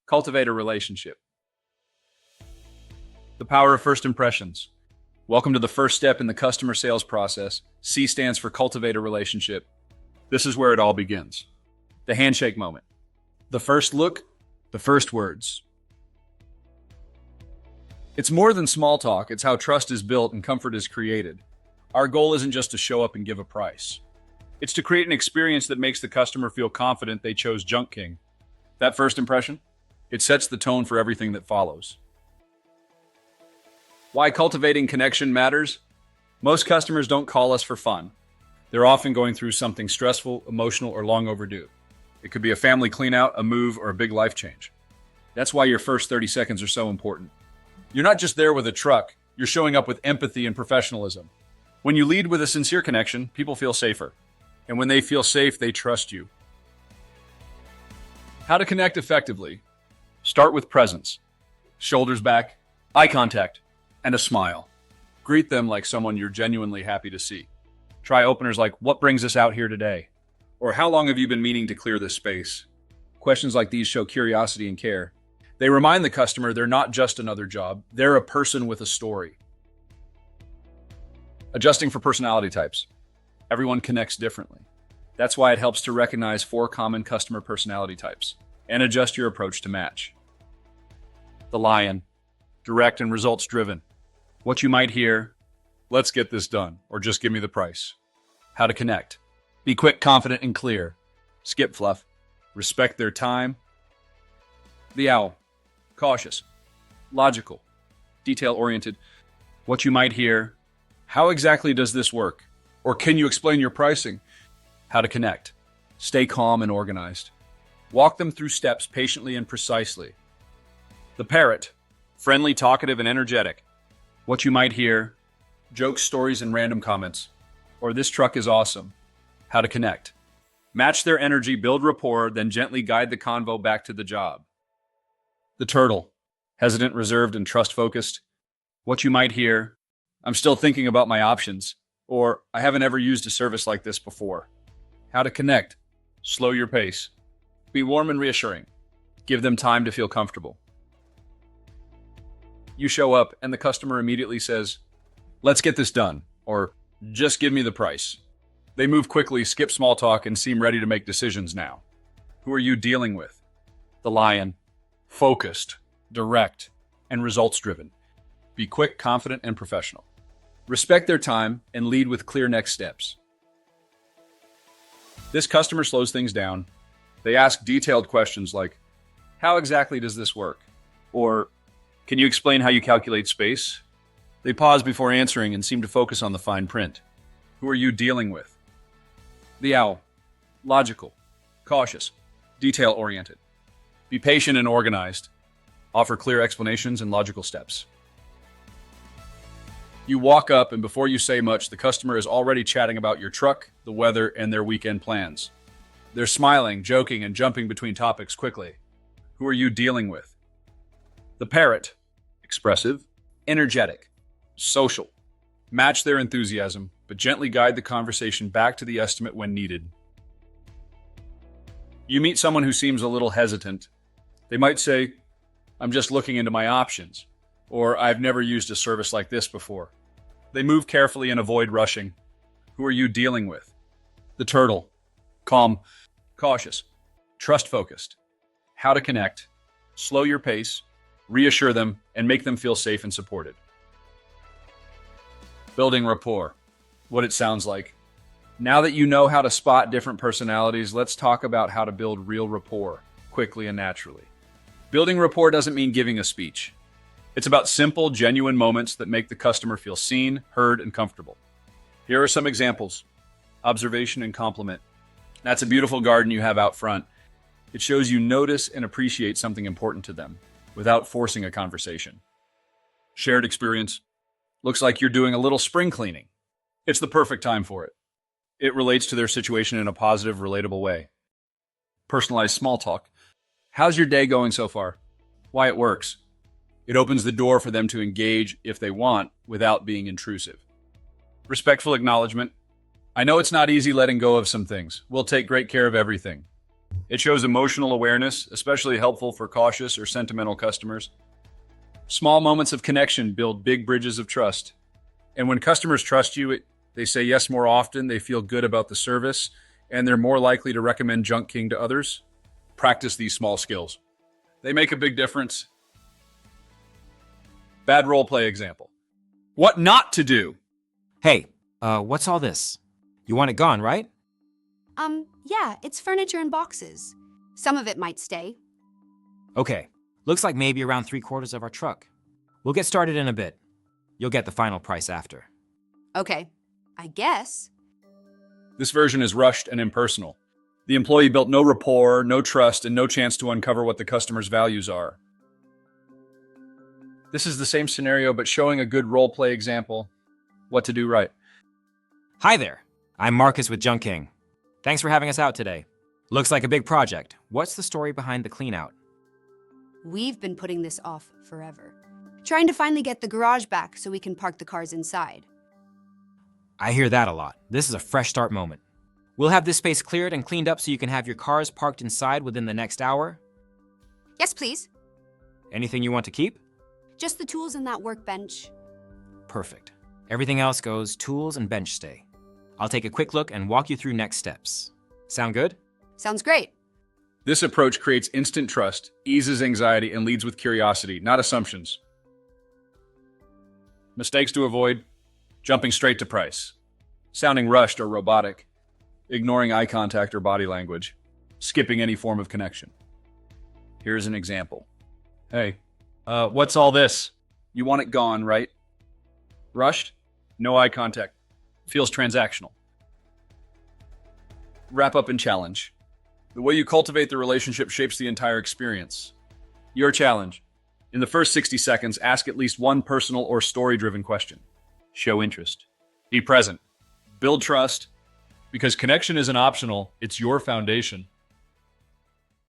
Cultivate a relationship. The power of first impressions. Welcome to the first step in the customer sales process. C stands for cultivate a relationship. This is where it all begins. The handshake moment. The first look, the first words. It's more than small talk, it's how trust is built and comfort is created. Our goal isn't just to show up and give a price. It's to create an experience that makes the customer feel confident they chose Junk King. That first impression? It sets the tone for everything that follows. Why cultivating connection matters? Most customers don't call us for fun. They're often going through something stressful, emotional, or long overdue. It could be a family cleanout, a move, or a big life change. That's why your first 30 seconds are so important. You're not just there with a truck, you're showing up with empathy and professionalism. When you lead with a sincere connection, people feel safer. And when they feel safe, they trust you. How to connect effectively? Start with presence. Shoulders back, eye contact, and a smile. Greet them like someone you're genuinely happy to see. Try openers like, "What brings us out here today?" Or, "How long have you been meaning to clear this space?" Questions like these show curiosity and care. They remind the customer they're not just another job, they're a person with a story. Adjusting for personality types. Everyone connects differently. That's why it helps to recognize 4 common customer personality types and adjust your approach to match. The lion, direct and results driven. What you might hear, "Let's get this done," or "Just give me the price." How to connect. Be quick, confident, and clear. Skip fluff. Respect their time. The owl, cautious, logical, detail-oriented. What you might hear, "How exactly does this work?" Or, "Can you explain your pricing?" How to connect. Stay calm and organized. Walk them through steps patiently and precisely. The parrot, friendly, talkative, and energetic. What you might hear, jokes, stories, and random comments. Or, "This truck is awesome." How to connect. Match their energy, build rapport, then gently guide the convo back to the job. The turtle, hesitant, reserved, and trust-focused. What you might hear, "I'm still thinking about my options," or, "I haven't ever used a service like this before." How to connect. Slow your pace. Be warm and reassuring. Give them time to feel comfortable. You show up and the customer immediately says, "Let's get this done," or "Just give me the price." They move quickly, skip small talk, and seem ready to make decisions now. Who are you dealing with? The lion, focused, direct, and results-driven. Be quick, confident, and professional. Respect their time and lead with clear next steps. This customer slows things down. They ask detailed questions like, "How exactly does this work?" Or, "Can you explain how you calculate space?" They pause before answering and seem to focus on the fine print. Who are you dealing with? The owl, logical, cautious, detail-oriented. Be patient and organized. Offer clear explanations and logical steps. You walk up, and before you say much, the customer is already chatting about your truck, the weather, and their weekend plans. They're smiling, joking, and jumping between topics quickly. Who are you dealing with? The parrot, expressive, energetic, social. Match their enthusiasm, but gently guide the conversation back to the estimate when needed. You meet someone who seems a little hesitant. They might say, "I'm just looking into my options," or "I've never used a service like this before." They move carefully and avoid rushing. Who are you dealing with? The turtle, calm, cautious, trust-focused. How to connect. Slow your pace, reassure them, and make them feel safe and supported. Building rapport. What it sounds like. Now that you know how to spot different personalities, let's talk about how to build real rapport, quickly and naturally. Building rapport doesn't mean giving a speech. It's about simple, genuine moments that make the customer feel seen, heard, and comfortable. Here are some examples. Observation and compliment. That's a beautiful garden you have out front. It shows you notice and appreciate something important to them without forcing a conversation. Shared experience. Looks like you're doing a little spring cleaning. It's the perfect time for it. It relates to their situation in a positive, relatable way. Personalized small talk. How's your day going so far? Why it works. It opens the door for them to engage if they want without being intrusive. Respectful acknowledgement. I know it's not easy letting go of some things. We'll take great care of everything. It shows emotional awareness, especially helpful for cautious or sentimental customers. Small moments of connection build big bridges of trust. And when customers trust you, they say yes more often, they feel good about the service, and they're more likely to recommend Junk King to others. Practice these small skills. They make a big difference. Bad role play example. What not to do. Hey, what's all this? You want it gone, right? Yeah, it's furniture in boxes. Some of it might stay. Okay, looks like maybe around 3/4 of our truck. We'll get started in a bit. You'll get the final price after. Okay, I guess. This version is rushed and impersonal. The employee built no rapport, no trust, and no chance to uncover what the customer's values are. This is the same scenario, but showing a good role play example. What to do right. Hi there, I'm Marcus with Junk King. Thanks for having us out today. Looks like a big project. What's the story behind the clean-out? We've been putting this off forever. Trying to finally get the garage back so we can park the cars inside. I hear that a lot. This is a fresh start moment. We'll have this space cleared and cleaned up so you can have your cars parked inside within the next hour. Yes, please. Anything you want to keep? Just the tools and that workbench. Perfect. Everything else goes tools and bench stay. I'll take a quick look and walk you through next steps. Sound good? Sounds great. This approach creates instant trust, eases anxiety, and leads with curiosity, not assumptions. Mistakes to avoid: jumping straight to price, sounding rushed or robotic, ignoring eye contact or body language, skipping any form of connection. Here's an example. Hey, what's all this? You want it gone, right? Rushed? No eye contact. Feels transactional. Wrap up and challenge. The way you cultivate the relationship shapes the entire experience. Your challenge. In the first 60 seconds, ask at least one personal or story-driven question. Show interest. Be present. Build trust. Because connection isn't optional, it's your foundation.